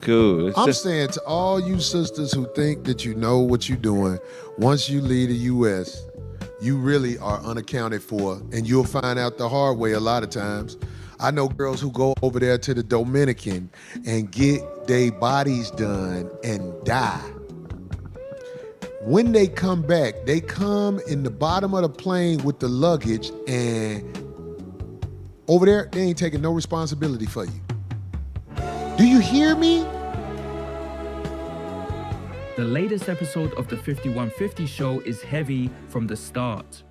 Cool. I'm saying to all you sisters who think that you know what you're doing, once you leave the U.S., you really are unaccounted for, and you'll find out the hard way a lot of times. I know girls who go over there to the Dominican and get their bodies done and die. When they come back, they come in the bottom of the plane with the luggage, and over there, they ain't taking no responsibility for you. Do you hear me? The latest episode of the 5150 show is heavy from the start.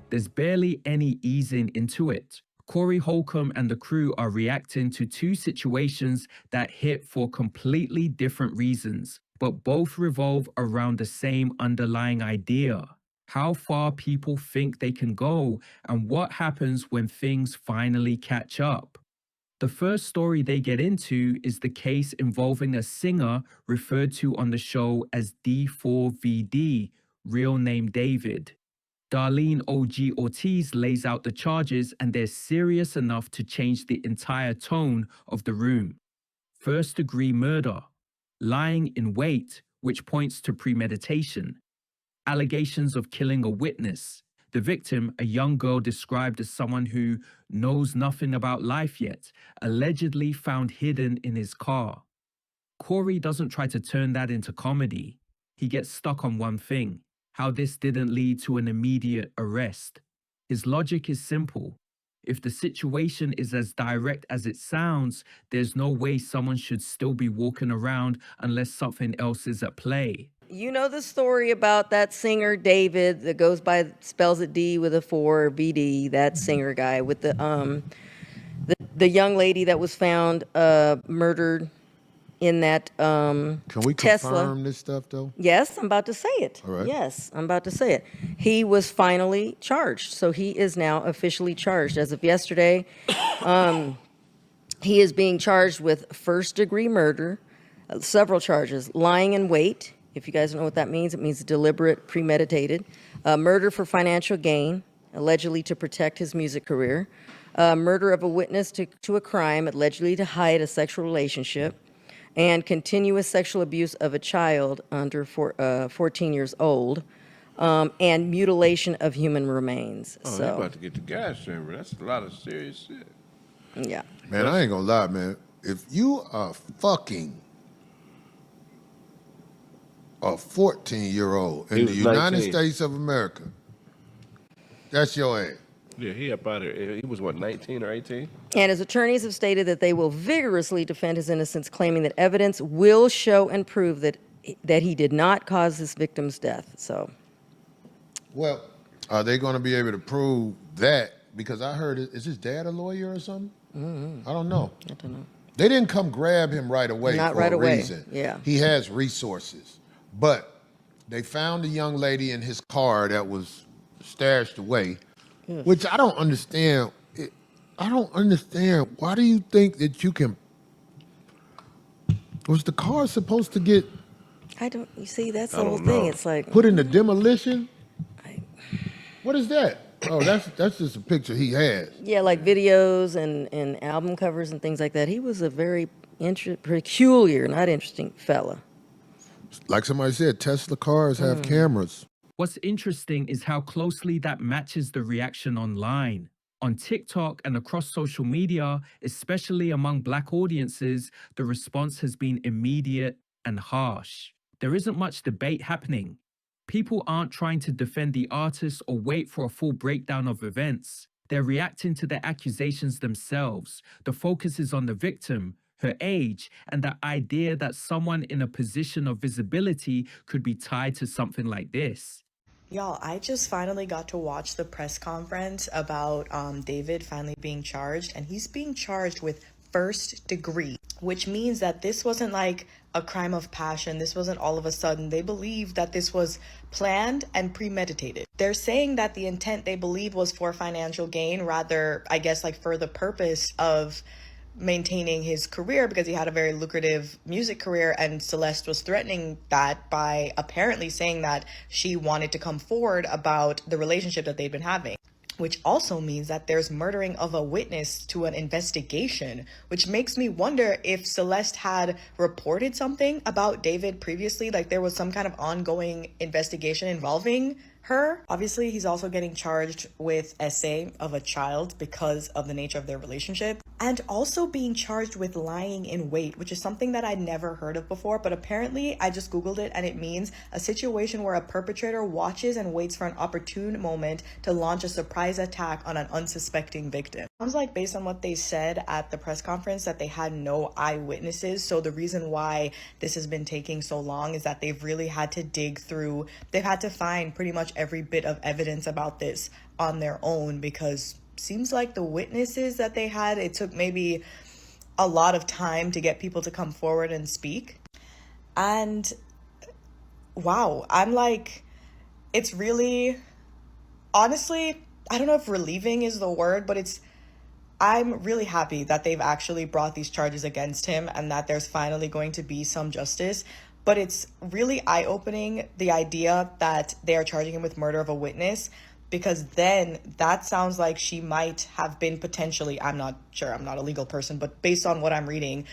There's barely any easing into it. Corey Holcomb and the crew are reacting to two situations that hit for completely different reasons, but both revolve around the same underlying idea: how far people think they can go and what happens when things finally catch up. The first story they get into is the case involving a singer referred to on the show as D4VD, real name David. Darlene O.G. Ortiz lays out the charges, and they're serious enough to change the entire tone of the room. First-degree murder, lying in wait, which points to premeditation, allegations of killing a witness. The victim, a young girl described as someone who knows nothing about life yet, allegedly found hidden in his car. Corey doesn't try to turn that into comedy. He gets stuck on one thing: how this didn't lead to an immediate arrest. His logic is simple. If the situation is as direct as it sounds, there's no way someone should still be walking around unless something else is at play. You know the story about that singer David that goes by, spells it D with a 4, VD, that singer guy with the young lady that was found murdered in that Can we Tesla. confirm this stuff though? Yes, I'm about to say it. All right. Yes, I'm about to say it. He was finally charged. So he is now officially charged. As of yesterday, he is being charged with first-degree murder, several charges: lying in wait. If you guys don't know what that means, it means deliberate, premeditated. Murder for financial gain, allegedly to protect his music career. Murder of a witness to a crime, allegedly to hide a sexual relationship. And continuous sexual abuse of a child under 14 years old. And mutilation of human remains. Oh, you about to get the gas chamber. That's a lot of serious shit. Yeah. Man, I ain't gonna lie, man. If you are fucking a 14-year-old in the United States of America, that's your ass. Yeah, he up out of here. He was, what, 19 or 18? And his attorneys have stated that they will vigorously defend his innocence, claiming that evidence will show and prove that he did not cause his victim's death. So, well, are they going to be able to prove that? Because I heard, is his dad a lawyer or something? I don't know. I don't know. They didn't come grab him right away Not for right a away. reason. Yeah. He has resources. But they found a young lady in his car that was stashed away, which I don't understand. I don't understand. Why do you think that you can... Was the car supposed to get... you see, that's the whole thing. It's like... Put in the demolition? What is that? Oh, that's just a picture he has. Yeah, like videos and album covers and things like that. He was a very peculiar, not interesting fella. Like somebody said, Tesla cars have cameras. What's interesting is how closely that matches the reaction online. On TikTok and across social media, especially among Black audiences, the response has been immediate and harsh. There isn't much debate happening. People aren't trying to defend the artist or wait for a full breakdown of events. They're reacting to the accusations themselves. The focus is on the victim, her age, and the idea that someone in a position of visibility could be tied to something like this. Y'all, I just finally got to watch the press conference about David finally being charged, and he's being charged with first degree, which means that this wasn't like a crime of passion. This wasn't all of a sudden. They believe that this was planned and premeditated. They're saying that the intent, they believe, was for financial gain, rather, I guess, like for the purpose of maintaining his career, because he had a very lucrative music career, and Celeste was threatening that by apparently saying that she wanted to come forward about the relationship that they'd been having. which also means that there's murdering of a witness to an investigation, which makes me wonder if Celeste had reported something about David previously, like there was some kind of ongoing investigation involving her. Obviously, he's also getting charged with SA of a child because of the nature of their relationship, and also being charged with lying in wait, which is something that I'd never heard of before, but apparently I just Googled it and it means a situation where a perpetrator watches and waits for an opportune moment to launch a surprise attack on an unsuspecting victim. Sounds like, based on what they said at the press conference, that they had no eyewitnesses. So the reason why this has been taking so long is that they've really had to dig through, they've had to find pretty much every bit of evidence about this on their own, because seems like the witnesses that they had, it took maybe a lot of time to get people to come forward and speak. And wow, I'm like, it's really, honestly, I don't know if relieving is the word, but I'm really happy that they've actually brought these charges against him and that there's finally going to be some justice. But it's really eye-opening, the idea that they are charging him with murder of a witness, because then that sounds like she might have been potentially, I'm not sure, I'm not a legal person, but based on what I'm reading,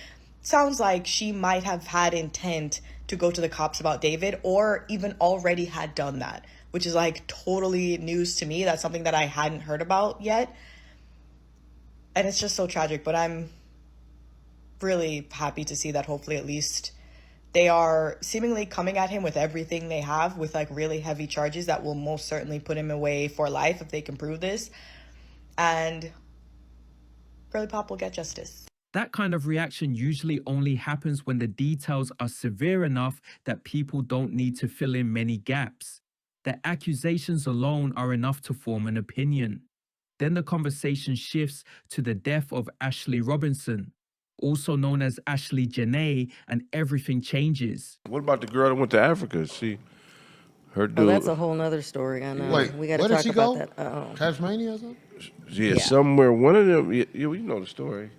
sounds like she might have had intent to go to the cops about David, or even already had done that, which is like totally news to me. That's something that I hadn't heard about yet. And it's just so tragic, but I'm really happy to see that hopefully at least they are seemingly coming at him with everything they have, with like really heavy charges that will most certainly put him away for life if they can prove this. And Girly Pop will get justice. That kind of reaction usually only happens when the details are severe enough that people don't need to fill in many gaps. The accusations alone are enough to form an opinion. Then the conversation shifts to the death of Ashley Robinson, also known as Ashley Janae, and everything changes. What about the girl that went to Africa? Her dude. Oh, that's a whole nother story. I know. Wait, We got to where did talk she about go? that. Oh. Tasmania or something? Yeah, somewhere. One of them. You know the story.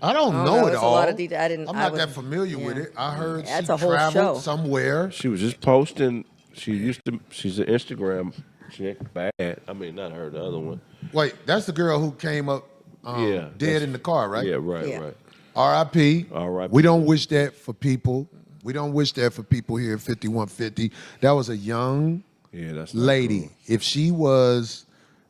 I don't Oh, know no, it it's a all. lot of detail. I'm not that familiar with it. I heard That's she a whole traveled show. somewhere. She was just posting. She's an Instagram chick. Bad. I mean, not her. The other one. Wait, that's the girl who came up dead in the car, right? Yeah, right, Yeah. right. R.I.P. R.I.P. We don't wish that for people. We don't wish that for people here at 5150. That was a young That's not lady. cool. If she was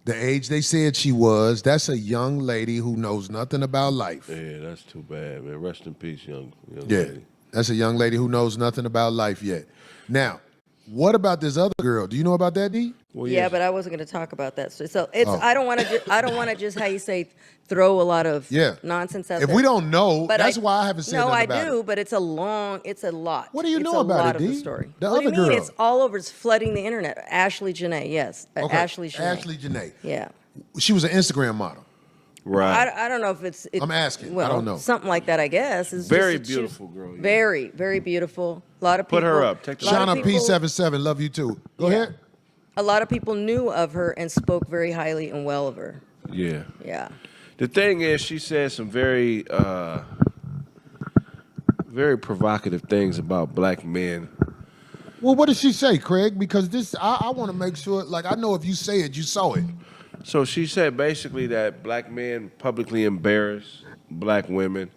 the age they said she was, that's a young lady who knows nothing about life. Yeah, that's too bad, man. Rest in peace, young Yeah, lady. that's a young lady who knows nothing about life yet. Now, what about this other girl? Do you know about that, D? Well, Yeah, yes. but I wasn't going to talk about that. So it's I don't want to just how you say throw a lot of nonsense out If there. we don't know, But that's why I haven't said nothing about I do, it. but it's a lot. What do you It's know a about lot it, of the D? story. The What do you other mean? girl. It's all over. It's flooding the internet. Ashley Janae, yes. Okay. Ashley Janae. Ashley Janae. Yeah. She was an Instagram model. Right. I don't know if it's I'm asking. I Well, don't know. something like that, I guess. It's Very just, she was beautiful girl, yeah. Very, very beautiful. A lot of people. Put her up. Take the lot of Shauna people- P77, love you too. Go Yeah. ahead. A lot of people knew of her and spoke very highly and well of her. Yeah. Yeah. The thing is, she said some very, very provocative things about black men. Well, what did she say, Craig? Because this, I want to make sure, like, I know if you say it, you saw it. So she said basically that black men publicly embarrass black women.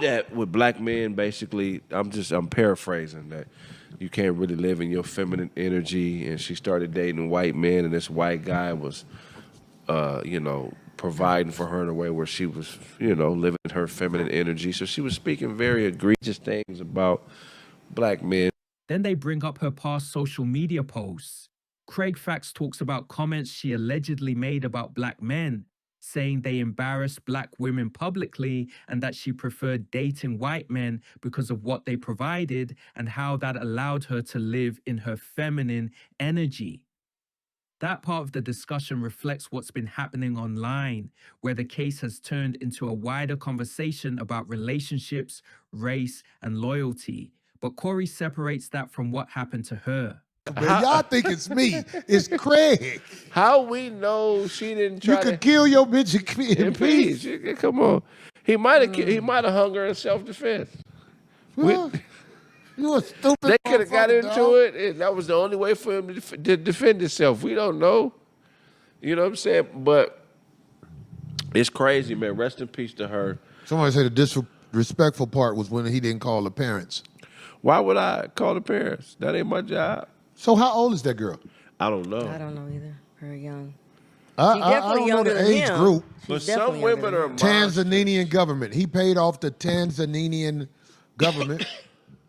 That with black men, basically, I'm paraphrasing that you can't really live in your feminine energy. And she started dating white men, and this white guy was, providing for her in a way where she was, living her feminine energy. So she was speaking very egregious things about black men. Then they bring up her past social media posts. Craig Fax talks about comments she allegedly made about black men, saying they embarrassed black women publicly and that she preferred dating white men because of what they provided and how that allowed her to live in her feminine energy. That part of the discussion reflects what's been happening online, where the case has turned into a wider conversation about relationships, race, and loyalty. But Corey separates that from what happened to her. Man, y'all think it's me. It's Craig. How we know she didn't You try could to kill your bitch in in peace. peace? Come on, he might have hung her in self-defense. Well, you a stupid They could have got motherfucker, into dog. it, and that was the only way for him to defend himself. We don't know. You know what I'm saying? But it's crazy, man. Rest in peace to her. Somebody said the disrespectful part was when he didn't call the parents. Why would I call the parents? That ain't my job. So how old is that girl? I don't know. I don't know either. Very young. I She's definitely don't know younger the than age him. group. But She's definitely some younger women than are him. Tanzanian government. He paid off the Tanzanian government.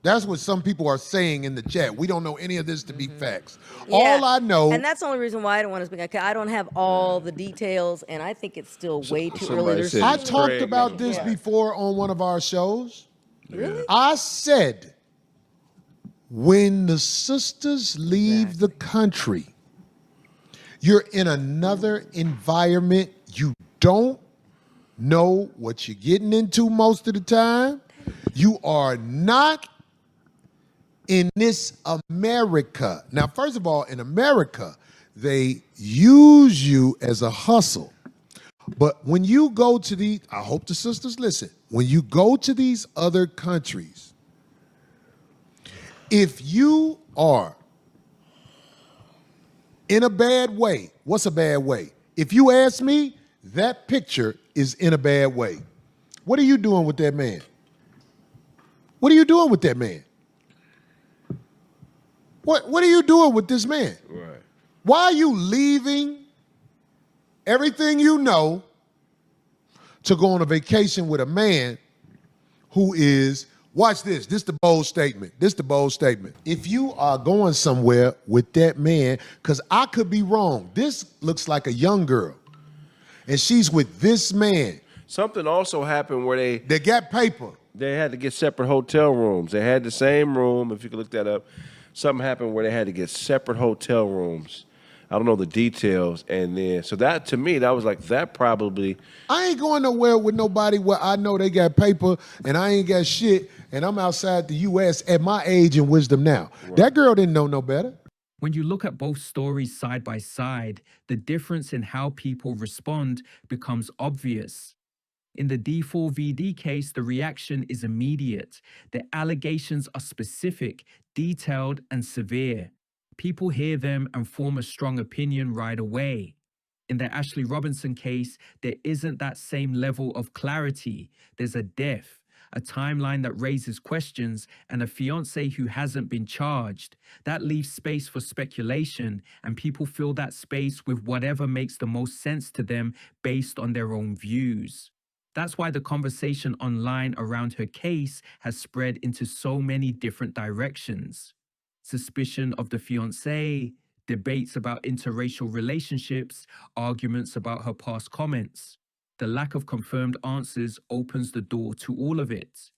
That's what some people are saying in the chat. We don't know any of this to be facts. Yeah, All I know, and that's the only reason why I don't want to speak. I don't have all the details, and I think it's still way too early. somebody There's said I it's so many- talked Craig about on this the before on one of our shows. Really? I said, when the sisters leave the country, you're in another environment. You don't know what you're getting into most of the time. You are not in this America. Now, first of all, in America, they use you as a hustle. But when you go to I hope the sisters listen, when you go to these other countries, if you are in a bad way, what's a bad way? If you ask me, that picture is in a bad way. What are you doing with that man? What are you doing with that man? What are you doing with this man? Right. Why are you leaving everything you know to go on a vacation with a man who is, watch this, this the bold statement. This the bold statement. If you are going somewhere with that man, because I could be wrong, this looks like a young girl, and she's with this man. Something also happened where They got paper. they had to get separate hotel rooms. They had the same room, if you could look that up. Something happened where they had to get separate hotel rooms. I don't know the details. And then, so that, to me, that was like, that probably, I ain't going nowhere with nobody where I know they got paper and I ain't got shit, and I'm outside the U.S. at my age and wisdom now. That girl didn't know no better. When you look at both stories side by side, the difference in how people respond becomes obvious. In the D4VD case, the reaction is immediate. The allegations are specific, detailed, and severe. People hear them and form a strong opinion right away. In the Ashley Robinson case, there isn't that same level of clarity. There's a death, a timeline that raises questions, and a fiance who hasn't been charged. That leaves space for speculation, and people fill that space with whatever makes the most sense to them based on their own views. That's why the conversation online around her case has spread into so many different directions. Suspicion of the fiancé, debates about interracial relationships, arguments about her past comments. The lack of confirmed answers opens the door to all of it.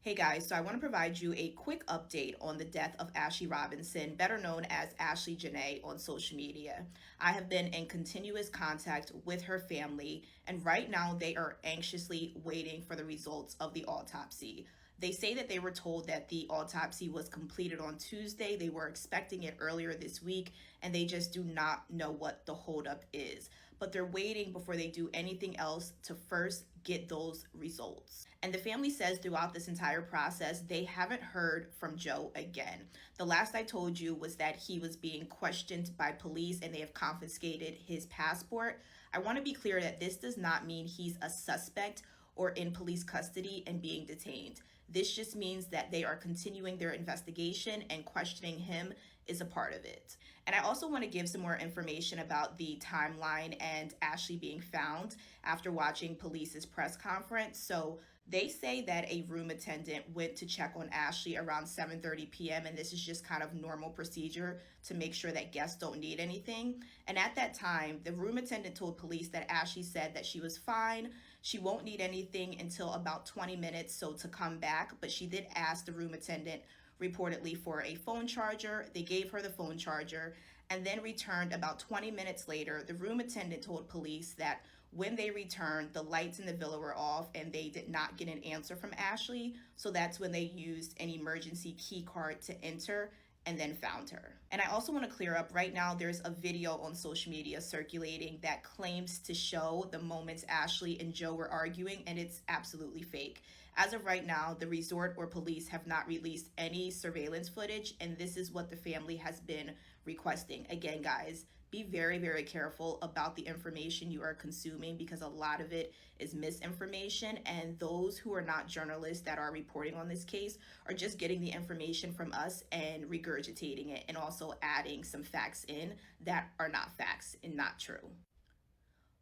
Hey guys, so I want to provide you a quick update on the death of Ashley Robinson, better known as Ashley Janae on social media. I have been in continuous contact with her family, and right now they are anxiously waiting for the results of the autopsy. They say that they were told that the autopsy was completed on Tuesday. They were expecting it earlier this week, and they just do not know what the holdup is. But they're waiting before they do anything else to first get those results. And the family says throughout this entire process, they haven't heard from Joe again. The last I told you was that he was being questioned by police and they have confiscated his passport. I want to be clear that this does not mean he's a suspect or in police custody and being detained. This just means that they are continuing their investigation and questioning him is a part of it. And I also want to give some more information about the timeline and Ashley being found after watching police's press conference. So they say that a room attendant went to check on Ashley around 7:30 p.m. and this is just kind of normal procedure to make sure that guests don't need anything. And at that time, the room attendant told police that Ashley said that she was fine. She won't need anything until about 20 minutes, so to come back. But she did ask the room attendant reportedly for a phone charger. They gave her the phone charger and then returned about 20 minutes later. The room attendant told police that when they returned, the lights in the villa were off and they did not get an answer from Ashley. So that's when they used an emergency key card to enter and then found her. And I also want to clear up, right now there's a video on social media circulating that claims to show the moments Ashley and Joe were arguing, and it's absolutely fake. As of right now, the resort or police have not released any surveillance footage, and this is what the family has been requesting. Again, guys, be very, very careful about the information you are consuming, because a lot of it is misinformation. And those who are not journalists that are reporting on this case are just getting the information from us and regurgitating it, and also adding some facts in that are not facts and not true.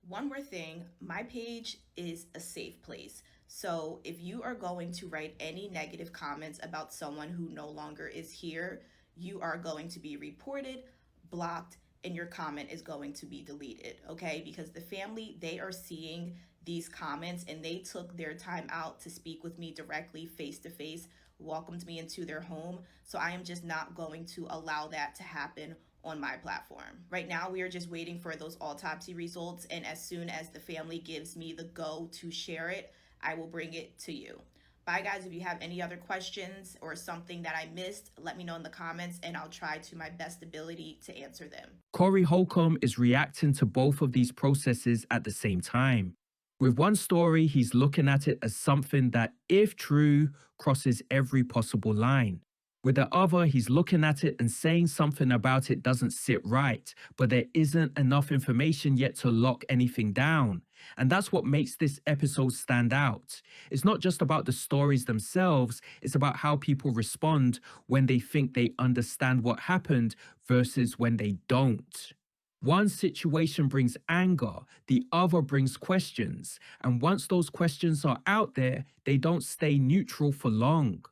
One more thing, my page is a safe place. So if you are going to write any negative comments about someone who no longer is here, you are going to be reported, blocked, and your comment is going to be deleted, okay? Because the family, they are seeing these comments and they took their time out to speak with me directly, face to face, welcomed me into their home. So I am just not going to allow that to happen on my platform. Right now, we are just waiting for those autopsy results, and as soon as the family gives me the go to share it, I will bring it to you. Bye guys, if you have any other questions or something that I missed, let me know in the comments and I'll try to my best ability to answer them. Corey Holcomb is reacting to both of these processes at the same time. With one story, he's looking at it as something that, if true, crosses every possible line. With the other, he's looking at it and saying something about it doesn't sit right, but there isn't enough information yet to lock anything down. And that's what makes this episode stand out. It's not just about the stories themselves, it's about how people respond when they think they understand what happened versus when they don't. One situation brings anger, the other brings questions. And once those questions are out there, they don't stay neutral for long.